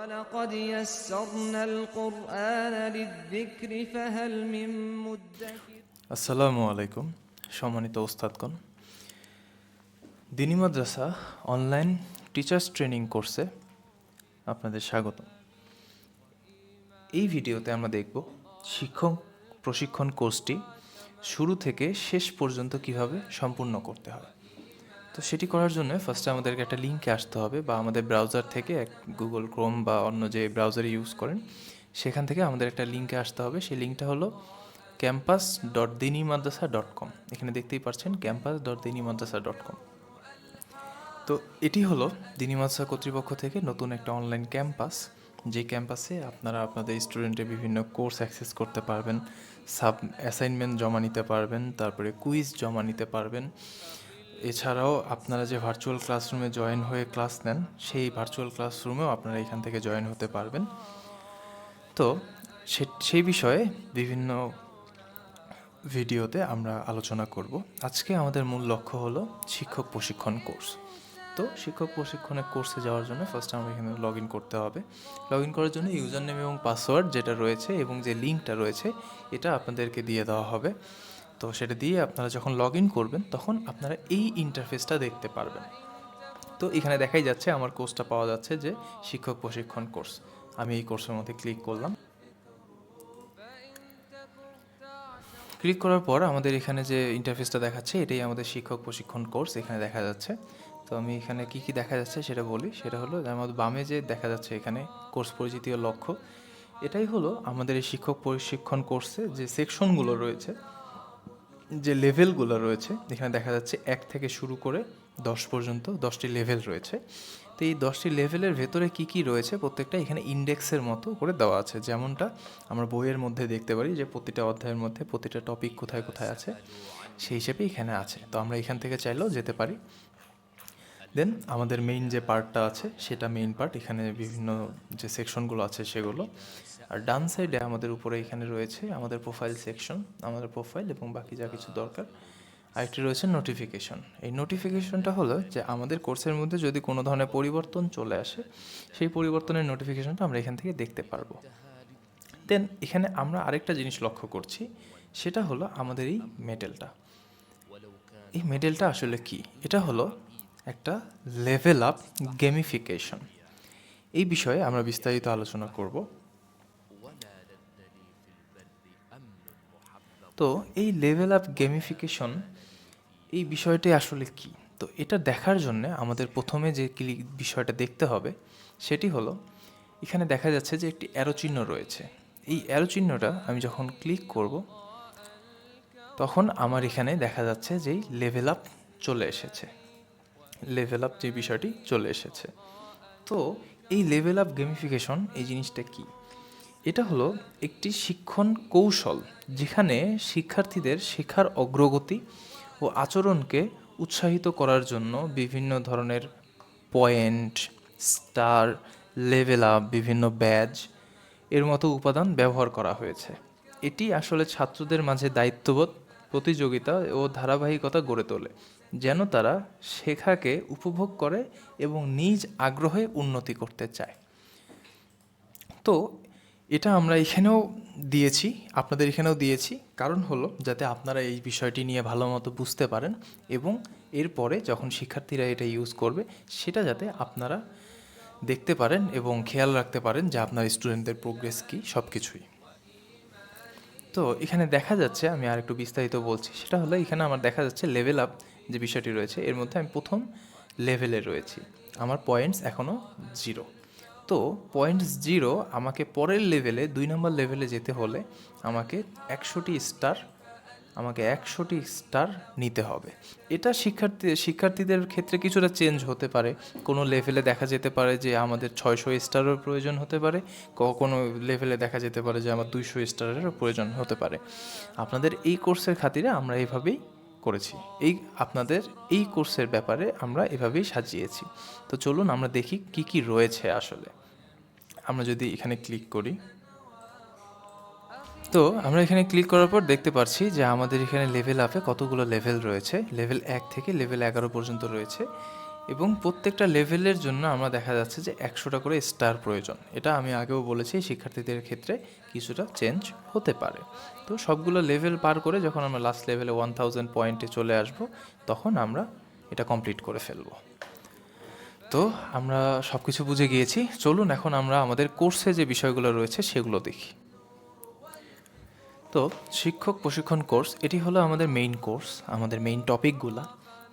ولقد يسرنا القرآن للذكر فهل من مدكر আসসালামু আলাইকুম সম্মানিত ওস্তাদগণ। দিনী মাদ্রাসা অনলাইন টিচার্স ট্রেনিং কোর্সে আপনাদের স্বাগত। এই ভিডিওতে আমরা দেখব শিক্ষক প্রশিক্ষণ কোর্সটি শুরু থেকে শেষ পর্যন্ত কিভাবে সম্পূর্ণ করতে হয়। তো সেটি করার জন্য ফার্স্টে আমাদেরকে একটা লিঙ্কে আসতে হবে, বা আমাদের ব্রাউজার থেকে গুগল ক্রোম বা অন্য যে ব্রাউজার ইউজ করেন সেখান থেকে আমাদের একটা লিঙ্কে আসতে হবে। সেই লিঙ্কটা হলো campus.dinimadrasa.com। এখানে দেখতেই পাচ্ছেন campus.dinimadrasa.com। তো এটি হলো দিনী মাদ্রাসা কর্তৃপক্ষ থেকে নতুন একটা অনলাইন ক্যাম্পাস, যে ক্যাম্পাসে আপনারা আপনাদের স্টুডেন্টের বিভিন্ন কোর্স অ্যাক্সেস করতে পারবেন, সাব অ্যাসাইনমেন্ট জমা নিতে পারবেন, তারপরে কুইজ জমা নিতে পারবেন। এছাড়াও আপনারা যে ভার্চুয়াল ক্লাসরুমে জয়েন হয়ে ক্লাস নেন, সেই ভার্চুয়াল ক্লাসরুমেও আপনারা এখান থেকে জয়েন হতে পারবেন। তো সেই বিষয়ে বিভিন্ন ভিডিওতে আমরা আলোচনা করব। আজকে আমাদের মূল লক্ষ্য হলো শিক্ষক প্রশিক্ষণ কোর্স। তো শিক্ষক প্রশিক্ষণের কোর্সে যাওয়ার জন্য ফার্স্ট আমরা এখানে লগ ইন করতে হবে। লগ ইন করার জন্য ইউজার নেম এবং পাসওয়ার্ড যেটা রয়েছে এবং যে লিঙ্কটা রয়েছে এটা আপনাদেরকে দিয়ে দেওয়া হবে। তো সেটা দিয়ে আপনারা যখন লগ ইন করবেন তখন আপনারা এই ইন্টারফেসটা দেখতে পারবেন। তো এখানে দেখাই যাচ্ছে আমার কোর্সটা পাওয়া যাচ্ছে যে শিক্ষক প্রশিক্ষণ কোর্স। আমি এই কোর্সের মধ্যে ক্লিক করলাম। ক্লিক করার পর আমাদের এখানে যে ইন্টারফেসটা দেখাচ্ছে এটাই আমাদের শিক্ষক প্রশিক্ষণ কোর্স এখানে দেখা যাচ্ছে। তো আমি এখানে কি কি দেখা যাচ্ছে সেটা বলি। সেটা হলো আমাদের বামে যে দেখা যাচ্ছে এখানে কোর্স পরিচিতি ও লক্ষ্য, এটাই হলো আমাদের এই শিক্ষক প্রশিক্ষণ কোর্সে যে সেকশনগুলো রয়েছে, যে লেভেলগুলো রয়েছে। এখানে দেখা যাচ্ছে 1 থেকে শুরু করে 10 পর্যন্ত 10টি লেভেল রয়েছে। তো এই 10টি লেভেলের ভেতরে কি কি রয়েছে প্রত্যেকটা এখানে ইন্ডেক্সের মতো করে দেওয়া আছে, যেমনটা আমরা বইয়ের মধ্যে দেখতে পারি যে প্রতিটা অধ্যায়ের মধ্যে প্রতিটা টপিক কোথায় কোথায় আছে, সেই হিসেবে এখানে আছে। তো আমরা এখান থেকে চাইলেও যেতে পারি। দেন আমাদের মেইন যে পার্টটা আছে সেটা মেইন পার্ট, এখানে বিভিন্ন যে সেকশনগুলো আছে সেগুলো। আর ডান সাইডে আমাদের উপরে এখানে রয়েছে আমাদের প্রোফাইল সেকশন, আমাদের প্রোফাইল এবং বাকি যা কিছু দরকার। আরেকটি রয়েছে নোটিফিকেশন। এই নোটিফিকেশনটা হলো যে আমাদের কোর্সের মধ্যে যদি কোনো ধরনের পরিবর্তন চলে আসে, সেই পরিবর্তনের নোটিফিকেশনটা আমরা এখান থেকে দেখতে পারবো। দেন এখানে আমরা আরেকটা জিনিস লক্ষ্য করছি, সেটা হলো আমাদের এই মেডেলটা। এই মেডেলটা আসলে কি? এটা হলো একটা লেভেল আপ গেমিফিকেশন। এই বিষয়ে আমরা বিস্তারিত আলোচনা করব। তো এই লেভেল আপ গেমিফিকেশন এই বিষয়টি আসলে কি? তো এটা দেখার জন্য আমাদের প্রথমে যে বিষয়টা দেখতে হবে সেটি হলো এখানে দেখা যাচ্ছে যে একটি অ্যারো চিহ্ন রয়েছে। এই অ্যারো চিহ্নটা আমি যখন ক্লিক করব তখন আমার এখানে দেখা যাচ্ছে যে লেভেল আপ চলে এসেছে, লেভেল আপ যে বিষয়টি চলে এসেছে। তো এই লেভেল আপ গেমিফিকেশন এই জিনিসটা কি? এটা হলো একটি শিক্ষণ কৌশল, যেখানে শিক্ষার্থীদের শেখার অগ্রগতি ও আচরণকে উৎসাহিত করার জন্য বিভিন্ন ধরনের পয়েন্ট, স্টার, লেভেল আপ, বিভিন্ন ব্যাজ এর মতো উপাদান ব্যবহার করা হয়েছে। এটি আসলে ছাত্রদের মাঝে দায়িত্ববোধ, প্রতিযোগিতা ও ধারাবাহিকতা গড়ে তোলে, যেন তারা শেখাকে উপভোগ করে এবং নিজ আগ্রহে উন্নতি করতে চায়। তো এটা আমরা এখানেও দিয়েছি, আপনাদের এখানেও দিয়েছি, কারণ হলো যাতে আপনারা এই বিষয়টি নিয়ে ভালো মতো বুঝতে পারেন এবং এরপরে যখন শিক্ষার্থীরা এটা ইউজ করবে সেটা যাতে আপনারা দেখতে পারেন এবং খেয়াল রাখতে পারেন যে আপনার স্টুডেন্টদের প্রোগ্রেস কী, সব কিছুই। তো এখানে দেখা যাচ্ছে, আমি আর একটু বিস্তারিত বলছি, সেটা হলো এখানে আমার দেখা যাচ্ছে লেভেল আপ যে বিষয়টি রয়েছে এর মধ্যে আমি প্রথম লেভেলে রয়েছি, আমার পয়েন্টস এখনও 0। তো পয়েন্টস 0, আমাকে পরের লেভেলে 2 নম্বর লেভেলে যেতে হলে আমাকে 100টি স্টার নিতে হবে। এটা শিক্ষার্থীদের ক্ষেত্রে কিছুটা চেঞ্জ হতে পারে। কোনো লেভেলে দেখা যেতে পারে যে আমাদের 600 স্টারের প্রয়োজন হতে পারে, কোনো লেভেলে দেখা যেতে পারে যে আমার 200 স্টারেরও প্রয়োজন হতে পারে। আপনাদের এই কোর্সের খাতিরে আমরা এইভাবেই করেছি, আপনাদের এই কোর্সের ব্যাপারে আমরা এভাবেই সাজিয়েছি। তো চলুন আমরা দেখি কি কি রয়েছে আসলে। আমরা যদি এখানে ক্লিক করি, তো আমরা এখানে ক্লিক করার পর দেখতে পাচ্ছি যে আমাদের এখানে লেভেল আপে কতগুলো লেভেল রয়েছে। লেভেল 1 থেকে লেভেল 11 পর্যন্ত রয়েছে। এবং প্রত্যেকটা লেভেলের জন্য আমরা দেখা যাচ্ছে যে 100টা করে স্টার প্রয়োজন। এটা আমি আগেও বলেছি, শিক্ষার্থীদের ক্ষেত্রে কিছুটা চেঞ্জ হতে পারে। তো সবগুলো লেভেল পার করে যখন আমরা লাস্ট লেভেলে 1000 পয়েন্টে চলে আসব, তখন আমরা এটা কমপ্লিট করে ফেলব। তো আমরা সব কিছু বুঝে গিয়েছি, চলুন এখন আমরা আমাদের কোর্সে যে বিষয়গুলো রয়েছে সেগুলো দেখি। তো শিক্ষক প্রশিক্ষণ কোর্স, এটি হলো আমাদের মেইন কোর্স, আমাদের মেইন টপিকগুলা।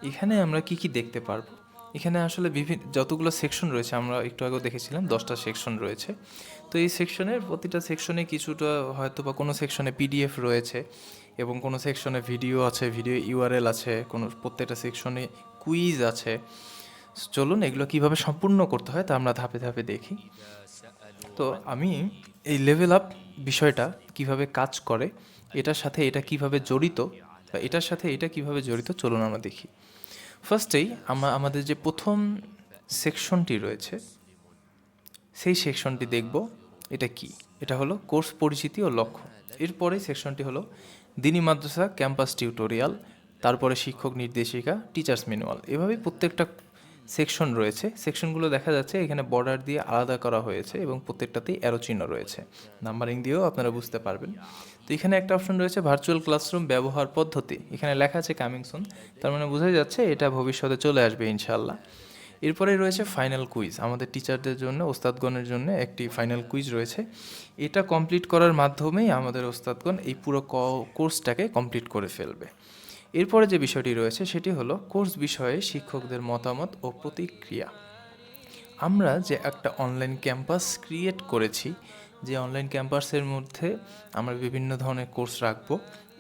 এখানে আমরা কি কি দেখতে পারবো? এখানে আসলে বিভিন্ন যতগুলো সেকশন রয়েছে, আমরা একটু আগেও দেখেছিলাম 10টা সেকশন রয়েছে। তো এই সেকশনের প্রতিটা সেকশনে কিছুটা হয়তো বা কোনো সেকশনে পিডিএফ রয়েছে এবং কোনো সেকশনে ভিডিও আছে, ভিডিও ইউআরএল আছে, কোনো প্রত্যেকটা সেকশনে কুইজ আছে। চলুন এগুলো কিভাবে সম্পূর্ণ করতে হয় তা আমরা ধাপে ধাপে দেখি। তো আমি এই লেভেল আপ বিষয়টা কিভাবে কাজ করে, এটার সাথে এটা কিভাবে জড়িত, বা এটার সাথে এটা কিভাবে জড়িত, চলুন আমরা দেখি। ফার্স্টেই আমরা আমাদের যে প্রথম সেকশনটি রয়েছে সেই সেকশনটি দেখব। এটা কি? এটা হলো কোর্স পরিচিতি ও লক্ষ্য। এরপরে সেকশনটি হলো দিনী মাদ্রাসা ক্যাম্পাস টিউটোরিয়াল, তারপরে শিক্ষক নির্দেশিকা, টিচার্স ম্যানুয়াল। এভাবেই প্রত্যেকটা সেকশন রয়েছে। সেকশনগুলো দেখা যাচ্ছে এখানে বর্ডার দিয়ে আলাদা করা হয়েছে এবং প্রত্যেকটাতেই অ্যারো চিহ্ন রয়েছে, নাম্বারিং দিয়েও আপনারা বুঝতে পারবেন। তো এখানে একটা অপশন রয়েছে ভার্চুয়াল ক্লাসরুম ব্যবহার পদ্ধতি, এখানে লেখা আছে কামিং সুন, তার মানে বোঝাই যাচ্ছে এটা ভবিষ্যতে চলে আসবে ইনশাল্লাহ। এরপরে রয়েছে ফাইনাল কুইজ, আমাদের টিচারদের জন্য, ওস্তাদগণের জন্য একটি ফাইনাল কুইজ রয়েছে। এটা কমপ্লিট করার মাধ্যমেই আমাদের ওস্তাদগণ এই পুরো কোর্সটাকে কমপ্লিট করে ফেলবে। এরপরে যে বিষয়টি রয়েছে সেটি হলো কোর্স বিষয়ে শিক্ষকদের মতামত ও প্রতিক্রিয়া। আমরা যে একটা অনলাইন ক্যাম্পাস ক্রিয়েট করেছি, যে অনলাইন ক্যাম্পাসের মধ্যে আমরা বিভিন্ন ধরনের কোর্স রাখবো,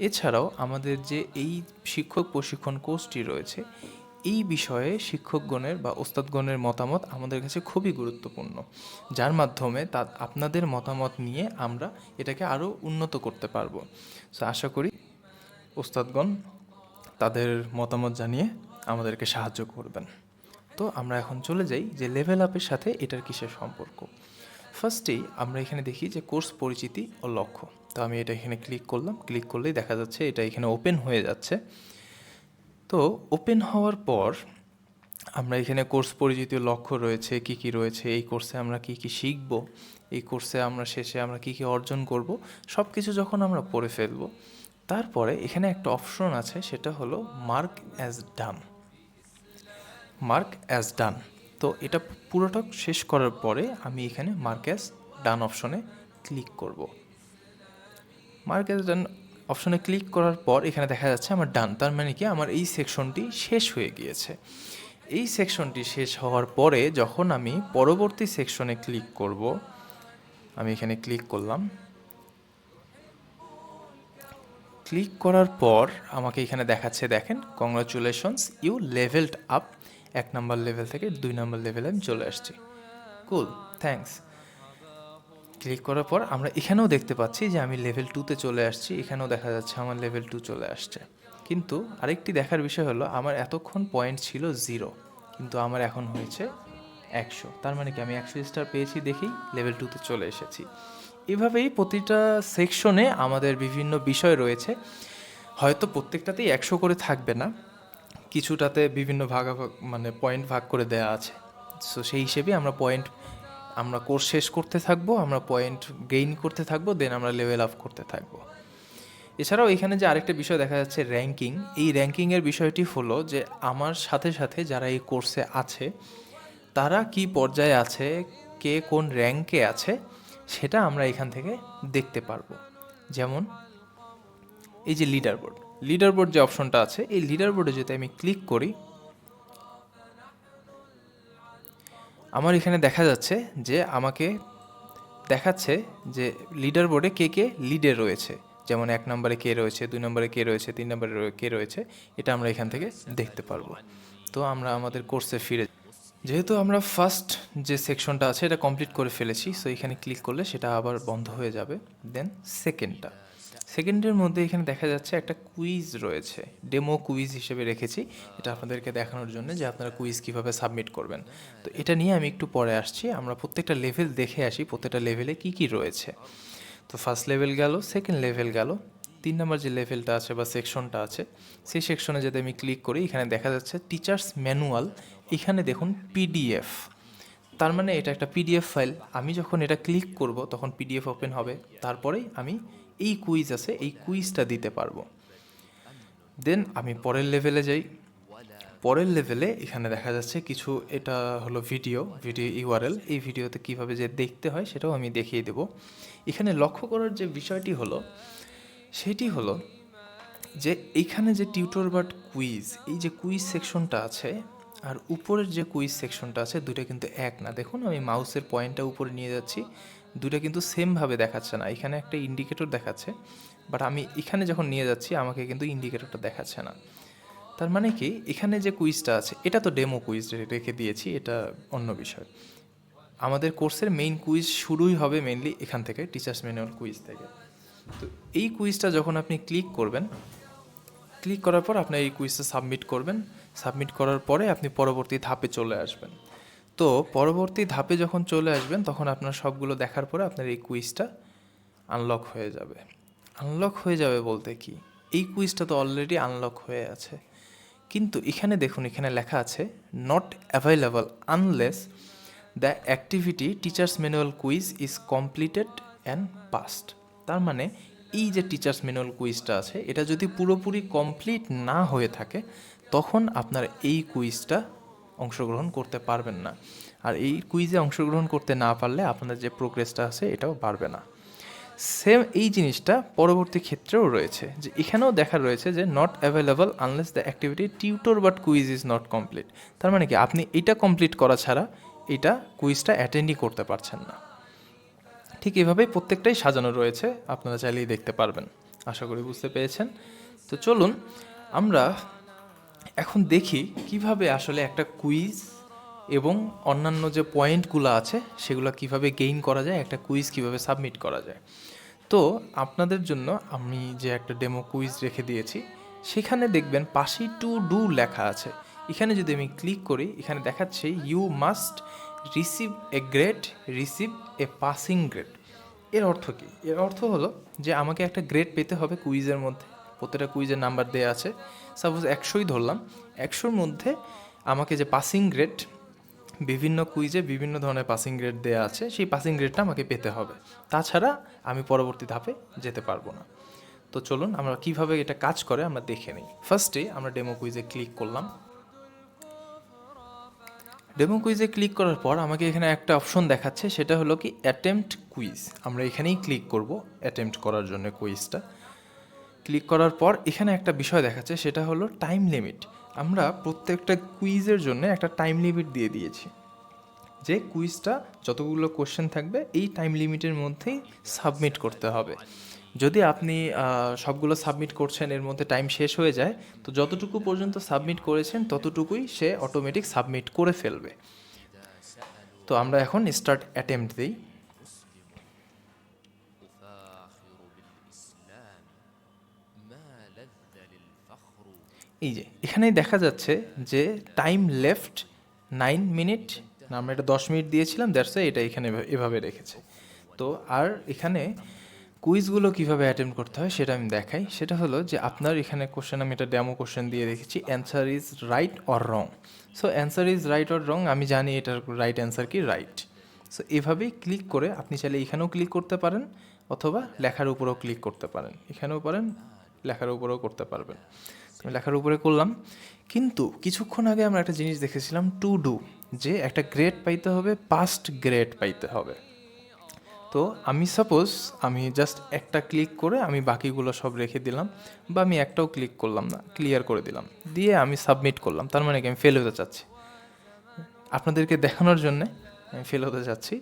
এছাড়াও আমাদের যে এই শিক্ষক প্রশিক্ষণ কোর্সটি রয়েছে, এই বিষয়ে শিক্ষকগণের বা ওস্তাদগণের মতামত আমাদের কাছে খুবই গুরুত্বপূর্ণ, যার মাধ্যমে আপনাদের মতামত নিয়ে আমরা এটাকে আরও উন্নত করতে পারবো। সো আশা করি ওস্তাদগণ তাদের মতামত জানিয়ে আমাদেরকে সাহায্য করবেন। তো আমরা এখন চলে যাই যে লেভেল আপের সাথে এটার কিসের সম্পর্ক। ফার্স্টেই আমরা এখানে দেখি যে কোর্স পরিচিতি ও লক্ষ্য। তো আমি এটা এখানে ক্লিক করলাম, ক্লিক করলেই দেখা যাচ্ছে এটা এখানে ওপেন হয়ে যাচ্ছে। তো ওপেন হওয়ার পর আমরা এখানে কোর্স পরিচিতি ও লক্ষ্য রয়েছে, কি কি রয়েছে, এই কোর্সে আমরা কি কি শিখব, এই কোর্সে আমরা শেষে আমরা কি কি অর্জন করব, সব কিছু যখন আমরা পড়ে ফেলবো, তারপরে এখানে একটা অপশন আছে, সেটা হলো মার্ক অ্যাজ ডান। মার্ক অ্যাজ ডান। তো এটা পুরোটা শেষ করার পরে আমি এখানে মার্ক অ্যাজ ডান অপশনে ক্লিক করব। মার্ক অ্যাজ ডান অপশনে ক্লিক করার পর এখানে দেখা যাচ্ছে আমার ডান, তার মানে কি আমার এই সেকশনটি শেষ হয়ে গিয়েছে। এই সেকশনটি শেষ হওয়ার পরে যখন আমি পরবর্তী সেকশনে ক্লিক করব, আমি এখানে ক্লিক করলাম। ক্লিক করার পর আমাকে এখানে দেখাচ্ছে, দেখেন, কংগ্রাচুলেশনস ইউ লেভেলড আপ, 1 নম্বর লেভেল থেকে 2 নম্বর লেভেলে আমি চলে আসছি। কুল, থ্যাঙ্কস। ক্লিক করার পর আমরা এখানেও দেখতে পাচ্ছি যে আমি লেভেল 2তে চলে আসছি, এখানেও দেখা যাচ্ছে আমার লেভেল 2 চলে আসছে। কিন্তু আরেকটি দেখার বিষয় হলো আমার এতক্ষণ পয়েন্ট ছিল 0, কিন্তু আমার এখন হয়েছে 100, তার মানে কি আমি 100 স্টার পেয়েছি দেখেই লেভেল 2তে চলে এসেছি। এভাবেই প্রতিটা সেকশনে আমাদের বিভিন্ন বিষয় রয়েছে, হয়তো প্রত্যেকটাতেই 100 করে থাকবে না, কিছুটাতে বিভিন্ন ভাগাভাগ মানে পয়েন্ট ভাগ করে দেওয়া আছে। সো সেই হিসেবে আমরা কোর্স শেষ করতে থাকবো, আমরা পয়েন্ট গেইন করতে থাকবো, দেন আমরা লেভেল আপ করতে থাকবো। এছাড়াও এখানে যে আরেকটা বিষয় দেখা যাচ্ছে র্যাঙ্কিং, এই র্যাঙ্কিংয়ের বিষয়টি হলো যে আমার সাথে সাথে যারা এই কোর্সে আছে তারা কি পর্যায়ে আছে, কে কোন র্যাঙ্কে আছে, সেটা আমরা এখান থেকে দেখতে পারবো। যেমন এই যে লিডার বোর্ড যে অপশনটা আছে, এই লিডার বোর্ডে যদি আমি ক্লিক করি, আমার এখানে দেখা যাচ্ছে যে আমাকে দেখাচ্ছে যে লিডার বোর্ডে কে কে লিডে রয়েছে, যেমন 1 নম্বরে কে রয়েছে, 2 নম্বরে কে রয়েছে, 3 নম্বরে কে রয়েছে, এটা আমরা এখান থেকে দেখতে পারবো। তো আমরা আমাদের কোর্সে ফিরে, যেহেতু আমরা ফার্স্ট যে সেকশনটা আছে এটা কমপ্লিট করে ফেলেছি, সো এখানে ক্লিক করলে সেটা আবার বন্ধ হয়ে যাবে। দেন সেকেন্ডের মধ্যে এখানে দেখা যাচ্ছে একটা কুইজ রয়েছে, ডেমো কুইজ হিসেবে রেখেছি এটা আপনাদেরকে দেখানোর জন্য যে আপনারা কুইজ কিভাবে সাবমিট করবেন। তো এটা নিয়ে আমি একটু পরে আসছি, আমরা প্রত্যেকটা লেভেল দেখে আসি প্রত্যেকটা লেভেলে কি কি রয়েছে। তো ফার্স্ট লেভেল গেল, সেকেন্ড লেভেল গেল, 3 নম্বর যে লেভেলটা আছে বা সেকশনটা আছে, সেই সেকশনে যদি আমি ক্লিক করি, এখানে দেখা যাচ্ছে টিচার্স ম্যানুয়াল এখানে দেখুন পিডিএফ, তার মানে এটা একটা পিডিএফ ফাইল। আমি যখন এটা ক্লিক করব তখন পিডিএফ ওপেন হবে, তারপরেই আমি এই কুইজ আছে এই কুইজটা দিতে পারবো। দেন আমি পরের লেভেলে যাই। পরের লেভেলে এখানে দেখা যাচ্ছে কিছু, এটা হলো ভিডিও ইউআরএল। এই ভিডিওতে কিভাবে যে দেখতে হয় সেটাও আমি দেখিয়ে দেব। এখানে লক্ষ্য করার যে বিষয়টি হলো সেটি হলো যে এইখানে যে টিউটর বাট কুইজ, এই যে কুইজ সেকশনটা আছে আর উপরের যে কুইজ সেকশনটা আছে, দুটো কিন্তু এক না। দেখুন আমি মাউসের পয়েন্টটা উপরে নিয়ে যাচ্ছি, দুটো কিন্তু সেমভাবে দেখাচ্ছে না। এখানে একটা ইন্ডিকেটর দেখাচ্ছে, বাট আমি এখানে যখন নিয়ে যাচ্ছি আমাকে কিন্তু ইন্ডিকেটরটা দেখাচ্ছে না। তার মানে কি, এখানে যে কুইজটা আছে এটা তো ডেমো কুইজ রেখে দিয়েছি, এটা অন্য বিষয়। আমাদের কোর্সের মেইন কুইজ শুরুই হবে মেইনলি এখান থেকে, টিচার্স ম্যানুয়াল কুইজ থেকে। তো এই কুইজটা যখন আপনি ক্লিক করবেন, ক্লিক করার পর আপনার এই কুইজটা সাবমিট করবেন। সাবমিট করার পরে আপনি পরবর্তী ধাপে চলে আসবেন। তো পরবর্তী ধাপে যখন চলে আসবেন তখন আপনার সবগুলো দেখার পরে আপনার এই কুইজটা আনলক হয়ে যাবে। আনলক হয়ে যাবে বলতে কি, এই কুইজটা তো অলরেডি আনলক হয়ে আছে, কিন্তু এখানে দেখুন এখানে লেখা আছে not available unless the activity teachers manual quiz is completed and past. তার মানে এই যে টিচার্স ম্যানুয়াল কুইজটা আছে এটা যদি পুরোপুরি কমপ্লিট না হয়ে থাকে তখন আপনার এই কুইজটা অংশগ্রহণ করতে পারবেন না। আর এই কুইজে অংশগ্রহণ করতে না পারলে আপনাদের যে প্রোগ্রেসটা আছে এটাও বাড়বে না। সেম এই জিনিসটা পরবর্তী ক্ষেত্রেও রয়েছে, যে এখানেও দেখা রয়েছে যে not available unless the activity tutor but quiz is not complete. তার মানে কি, আপনি এটা কমপ্লিট করা ছাড়া এটা কুইজটা অ্যাটেন্ডই করতে পারছেন না। ঠিক এভাবেই প্রত্যেকটাই সাজানো রয়েছে, আপনারা চাইলেই দেখতে পারবেন। আশা করি বুঝতে পেরেছেন। তো চলুন আমরা এখন দেখি কিভাবে আসলে একটা কুইজ এবং অন্যান্য যে পয়েন্টগুলো আছে সেগুলো কিভাবে গেইন করা যায়, একটা কুইজ কিভাবে সাবমিট করা যায়। তো আপনাদের জন্য আমি যে একটা ডেমো কুইজ রেখে দিয়েছি, সেখানে দেখবেন পাশেই টু ডু লেখা আছে। এখানে যদি আমি ক্লিক করি এখানে দেখাচ্ছে you must receive a grade, receive a passing grade. এর অর্থ কী? এর অর্থ হলো যে আমাকে একটা গ্রেড পেতে হবে কুইজের মধ্যে। প্রত্যেকটা কুইজের নাম্বার দেওয়া আছে, সাপোজ 100ই ধরলাম, 100র মধ্যে আমাকে যে পাসিং গ্রেড, বিভিন্ন কুইজে বিভিন্ন ধরনের পাসিং গ্রেড দেওয়া আছে, সেই পাসিং গ্রেডটা আমাকে পেতে হবে, তাছাড়া আমি পরবর্তী ধাপে যেতে পারবো না। তো চলুন আমরা কিভাবে এটা কাজ করে আমরা দেখে নিই। ফার্স্টে আমরা ডেমো কুইজে ক্লিক করলাম। ডেমো কুইজে ক্লিক করার পর আমাকে এখানে একটা অপশন দেখাচ্ছে, সেটা হলো কি অ্যাটেম্পট কুইজ। আমরা এখানেই ক্লিক করব অ্যাটেম্পট করার জন্য কুইজটা। ক্লিক করার পর এখানে একটা বিষয় দেখাচ্ছে, সেটা হলো টাইম লিমিট। আমরা প্রত্যেকটা কুইজের জন্য একটা টাইম লিমিট দিয়ে দিয়েছি, যে কুইজটা যতগুলো কোশ্চেন থাকবে এই টাইম লিমিটের মধ্যেই সাবমিট করতে হবে। যদি আপনি সবগুলো সাবমিট করছেন এর মধ্যে টাইম শেষ হয়ে যায়, তো যতটুকু পর্যন্ত সাবমিট করেছেন ততটুকুই সে অটোমেটিক সাবমিট করে ফেলবে। তো আমরা এখন স্টার্ট অ্যাটেম্পট দিই। এই যে এখানেই দেখা যাচ্ছে যে টাইম লেফট 9 মিনিট, না আমরা এটা 10 মিনিট দিয়েছিলাম, দ্যাটস এটা এখানে এভাবে রেখেছে। তো আর এখানে কুইজগুলো কীভাবে অ্যাটেম্প করতে হয় সেটা আমি দেখাই। সেটা হলো যে আপনার এখানে কোশ্চেন, আমি এটা ডেমো কোশ্চেন দিয়ে রেখেছি, answer is right or wrong. So answer is right or wrong, আমি জানি এটার রাইট অ্যান্সার কি রাইট। সো এভাবেই ক্লিক করে আপনি চাইলে এখানেও ক্লিক করতে পারেন, অথবা লেখার উপরেও ক্লিক করতে পারেন, এখানেও পারেন, লেখার উপরেও করতে পারবেন। আমি লেখার উপরে করলাম, কিন্তু কিছুক্ষণ আগে আমরা একটা জিনিস দেখেছিলাম টু ডু, যে একটা গ্রেড পাইতে হবে, পাস্ট গ্রেড পাইতে হবে। তো আমি সাপোজ আমি জাস্ট একটা ক্লিক করে আমি বাকিগুলো সব রেখে দিলাম, বা আমি একটাও ক্লিক করলাম না, ক্লিয়ার করে দিলাম, দিয়ে আমি সাবমিট করলাম। তার মানে কি আমি ফেল হতে চাচ্ছি, আপনাদেরকে দেখানোর জন্যে আমি ফেল হতে চাচ্ছি।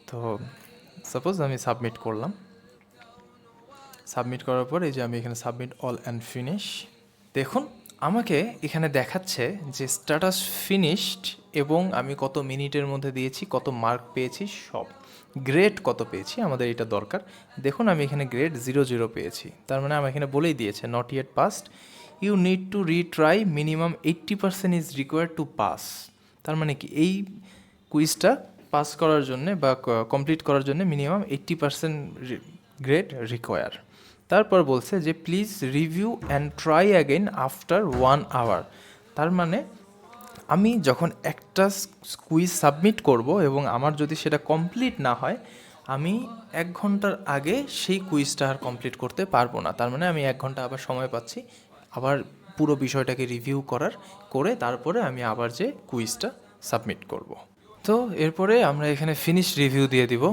তো সাপোজ আমি সাবমিট করলাম। সাবমিট করার পর এই যে আমি এখানে সাবমিট অল অ্যান্ড ফিনিশ, দেখুন আমাকে এখানে দেখাচ্ছে যে স্ট্যাটাস ফিনিশড, এবং আমি কত মিনিটের মধ্যে দিয়েছি, কত মার্ক পেয়েছি, সব গ্রেড কত পেয়েছি আমাদের এটা দরকার। দেখুন আমি এখানে গ্রেড 00 পেয়েছি, তার মানে আমার এখানে বলেই দিয়েছে not yet passed, you need to retry, minimum 80% is required to pass. তার মানে কি, এই কুইজটা পাস করার জন্য বা কমপ্লিট করার জন্য মিনিমাম 80% গ্রেড রিকোয়ার। তারপর বলছে যে please review and try again after 1 hour. তার মানে আমি যখন একটা কুইজ সাবমিট করব এবং আমার যদি সেটা কমপ্লিট না হয়, আমি 1 ঘন্টার আগে সেই কুইজটা আর কমপ্লিট করতে পারবো না। তার মানে আমি 1 ঘন্টা আবার সময় পাচ্ছি আবার পুরো বিষয়টাকে রিভিউ করে তারপরে আমি আবার যে কুইজটা সাবমিট করব। তো এরপরে আমরা এখানে ফিনিশ রিভিউ দিয়ে দিব।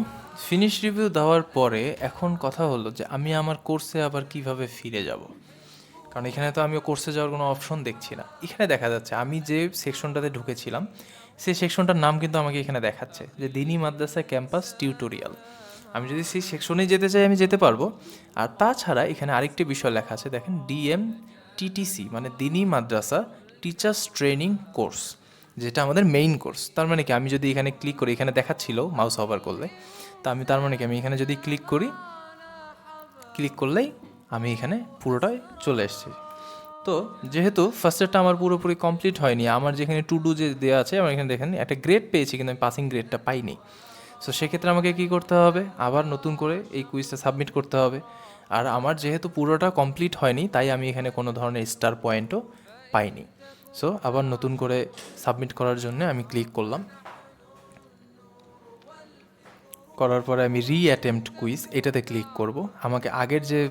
ফিনিশ রিভিউ দেওয়ার পরে এখন কথা হলো যে আমি আমার কোর্সে আবার কিভাবে ফিরে যাব, কারণ এখানে তো আমি কোর্সে যাওয়ার কোনো অপশন দেখছি না। এখানে দেখা যাচ্ছে আমি যে সেকশনটাতে ঢুকেছিলাম সেই সেকশনটার নাম কিন্তু আমাকে এখানে দেখাচ্ছে যে দিনী মাদ্রাসা ক্যাম্পাস টিউটোরিয়াল। আমি যদি সেই সেকশনে যেতে চাই আমি যেতে পারবো। আর তাছাড়া এখানে আরেকটি বিষয় লেখা আছে, দেখেন DMTTC, মানে দিনী মাদ্রাসা টিচার্স ট্রেনিং কোর্স, যেটা আমাদের মেইন কোর্স। তার মানে কি, আমি যদি এখানে ক্লিক করি, এখানে দেখাচ্ছিল মাউস ওভার করলে, তা আমি তার মানে কি আমি এখানে যদি ক্লিক করলেই আমি এখানে পুরোটাই চলে এসেছি। তো যেহেতু ফার্স্টেরটা আমার পুরোপুরি কমপ্লিট হয়নি, আমার যেখানে টু ডু যে দেওয়া আছে, আমার এখানে দেখেন একটা গ্রেড পেয়েছি কিন্তু আমি পাসিং গ্রেডটা পাইনি। সো সেক্ষেত্রে আমাকে কী করতে হবে, আবার নতুন করে এই কুইজটা সাবমিট করতে হবে। আর আমার যেহেতু পুরোটা কমপ্লিট হয়নি, তাই আমি এখানে কোনো ধরনের স্টার পয়েন্টও পাইনি। সো আবার নতুন করে সাবমিট করার জন্য আমি ক্লিক করলাম। করার পরে আমি অ্যাটেম্পট কুইজ এটাতে ক্লিক করব। আমাকে আগের যে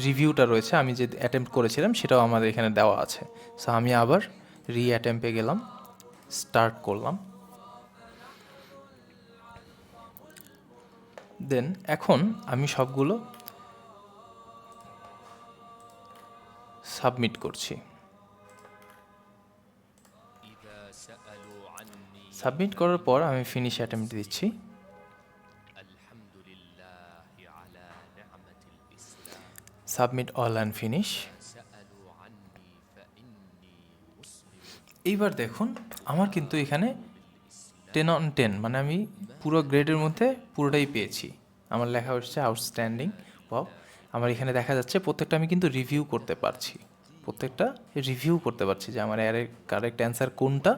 রিভিউটা রয়েছে, আমি যে অ্যাটেম্প্ট করেছিলাম সেটাও আমাদের এখানে দেওয়া আছে। সো আমি আবার অ্যাটেম্পে গেলাম, স্টার্ট করলাম। দেন এখন আমি সবগুলো সাবমিট করছি। সাবমিট করার পর আমি ফিনিশ অ্যাটেম্পট দিচ্ছি। Submit all and finish. এইবার দেখুন আমার কিন্তু এখানে 10/10, মানে আমি পুরো গ্রেডের মধ্যে পুরোটাই পেয়েছি। আমার লেখা হচ্ছে আউটস্ট্যান্ডিং। ওয়াও, আমার এখানে দেখা যাচ্ছে প্রত্যেকটা আমি কিন্তু রিভিউ করতে পারছি, যে আমার কারেক্ট অ্যান্সার কোনটা,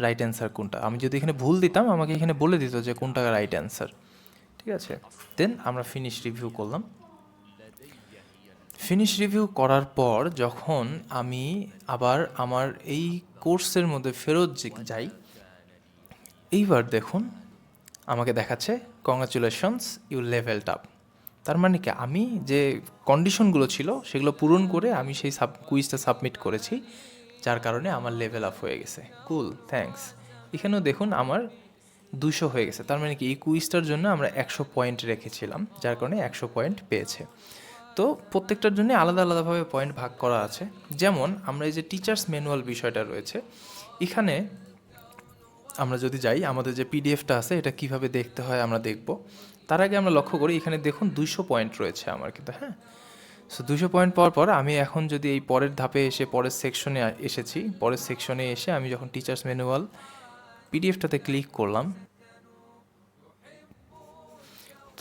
রাইট অ্যান্সার কোনটা। আমি যদি এখানে ভুল দিতাম আমাকে এখানে বলে দিত যে কোনটা রাইট অ্যান্সার। ঠিক আছে, দেন আমরা ফিনিশ রিভিউ করলাম। ফিনিশ রিভিউ করার পর যখন আমি আবার আমার এই কোর্সের মধ্যে ফেরত যাই, এইবার দেখুন আমাকে দেখাচ্ছে কংগ্রাচুলেশনস ইউ লেভেলড আপ। তার মানে কি, আমি যে কন্ডিশনগুলো ছিল সেগুলো পূরণ করে আমি সেই কুইজটা সাবমিট করেছি, যার কারণে আমার লেভেল আপ হয়ে গেছে। কুল, থ্যাঙ্কস। এখানেও দেখুন আমার 200 হয়ে গেছে। তার মানে কি, এই কুইজটার জন্য আমরা 100 পয়েন্ট রেখেছিলাম, যার কারণে 100 পয়েন্ট পেয়েছে। তো প্রত্যেকটার জন্য আলাদা আলাদাভাবে পয়েন্ট ভাগ করা আছে। যেমন আমরা এই যে টিচার্স ম্যানুয়াল বিষয়টা রয়েছে, এখানে আমরা যদি যাই, আমাদের যে পিডিএফটা আছে এটা কিভাবে দেখতে হয় আমরা দেখব। তার আগে আমরা লক্ষ্য করি এখানে দেখুন 200 পয়েন্ট রয়েছে আমার কিন্তু। হ্যাঁ, সো 200 পয়েন্ট পাওয়ার পর আমি এখন যদি এই পরের ধাপে এসে পরের সেকশনে এসে আমি যখন টিচার্স ম্যানুয়াল পিডিএফটাতে ক্লিক করলাম,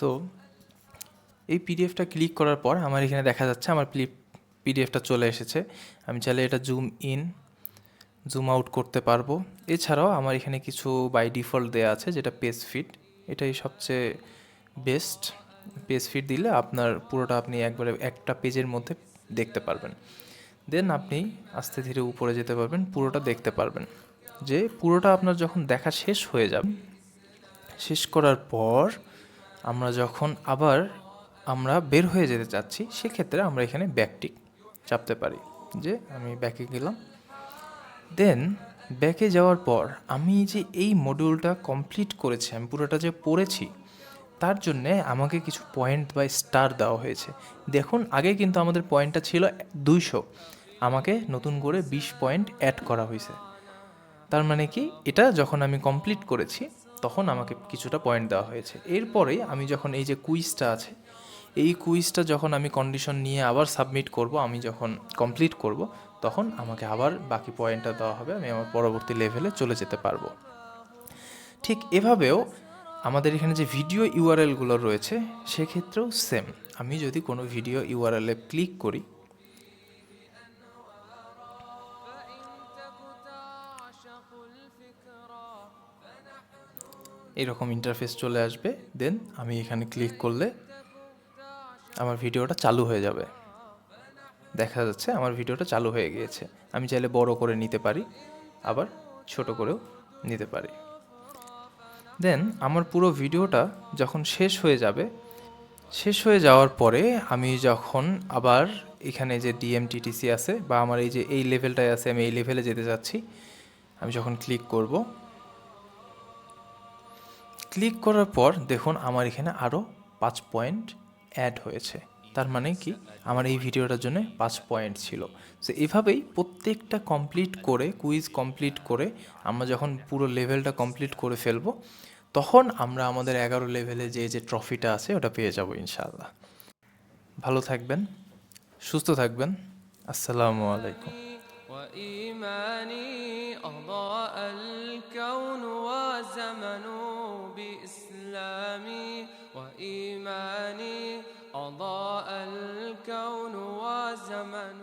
তো এই পিডিএফটা ক্লিক করার পর আমার এখানে দেখা যাচ্ছে আমার পিডিএফটা চলে এসেছে। আমি চাইলে এটা জুম আউট করতে পারবো। এছাড়াও আমার এখানে কিছু বাই ডিফল্ট দেওয়া আছে, যেটা পেজ ফিট, এটাই সবচেয়ে বেস্ট। পেজ ফিট দিলে আপনার পুরোটা আপনি একবারে একটা পেজের মধ্যে দেখতে পারবেন। দেন আপনি আস্তে ধীরে উপরে যেতে পারবেন, পুরোটা দেখতে পারবেন। যে পুরোটা আপনার যখন দেখা শেষ হয়ে যাবে, শেষ করার পর আমরা বের হয়ে যেতে চাচ্ছি, সেক্ষেত্রে আমরা এখানে ব্যাকটিক চাপতে পারি, যে আমি ব্যাকে গেলাম। দেন ব্যাকে যাওয়ার পর আমি যে এই মডিউলটা কমপ্লিট করেছি, আমি পুরোটা যে পড়েছি, তার জন্যে আমাকে কিছু পয়েন্ট বা স্টার দেওয়া হয়েছে। দেখুন আগে কিন্তু আমাদের পয়েন্টটা ছিল 200, আমাকে নতুন করে 20 পয়েন্ট অ্যাড করা হয়েছে। তার মানে কি, এটা যখন আমি কমপ্লিট করেছি তখন আমাকে কিছুটা পয়েন্ট দেওয়া হয়েছে। এরপরে আমি যখন এই যে কুইজটা আছে, এই কুইজটা যখন আমি কন্ডিশন নিয়ে আবার সাবমিট করব, আমি যখন কমপ্লিট করব, তখন আমাকে আবার বাকি পয়েন্টটা দেওয়া হবে, আমি আমার পরবর্তী লেভেলে চলে যেতে পারবো। ঠিক এভাবেও আমাদের এখানে যে ভিডিও ইউআরএলগুলো রয়েছে সেক্ষেত্রেও সেম। আমি যদি কোনো ভিডিও ইউআরএলে ক্লিক করি, এরকম ইন্টারফেস চলে আসবে। দেন আমি এখানে ক্লিক করলে আমার ভিডিওটা চালু হয়ে যাবে। দেখা যাচ্ছে আমার ভিডিওটা চালু হয়ে গিয়েছে। আমি চাইলে বড় করে নিতে পারি, আবার ছোট করেও নিতে পারি। দেন আমার পুরো ভিডিওটা যখন শেষ হয়ে যাবে, শেষ হয়ে যাওয়ার পরে আমি যখন আবার এখানে যে ডিএমটিটিসি আছে বা আমার এই যে এই লেভেলটায় আছে, আমি এই লেভেলে যেতে যাচ্ছি, আমি যখন ক্লিক করব, ক্লিক করার পর দেখুন আমার এখানে আরও 5 পয়েন্ট অ্যাড হয়েছে। তার মানে কি আমার এই ভিডিওটার জন্য 5 পয়েন্ট ছিল। সো এভাবেই প্রত্যেকটা কমপ্লিট করে, কুইজ কমপ্লিট করে আমরা যখন পুরো লেভেলটা কমপ্লিট করে ফেলবো, তখন আমরা আমাদের 11 লেভেলে যে ট্রফিটা আছে ওটা পেয়ে যাব ইনশাআল্লাহ। ভালো থাকবেন, সুস্থ থাকবেন। আসসালামু আলাইকুম। وإيماني أضاء الكون وزمن بإسلامي وإيماني أضاء الكون وزمن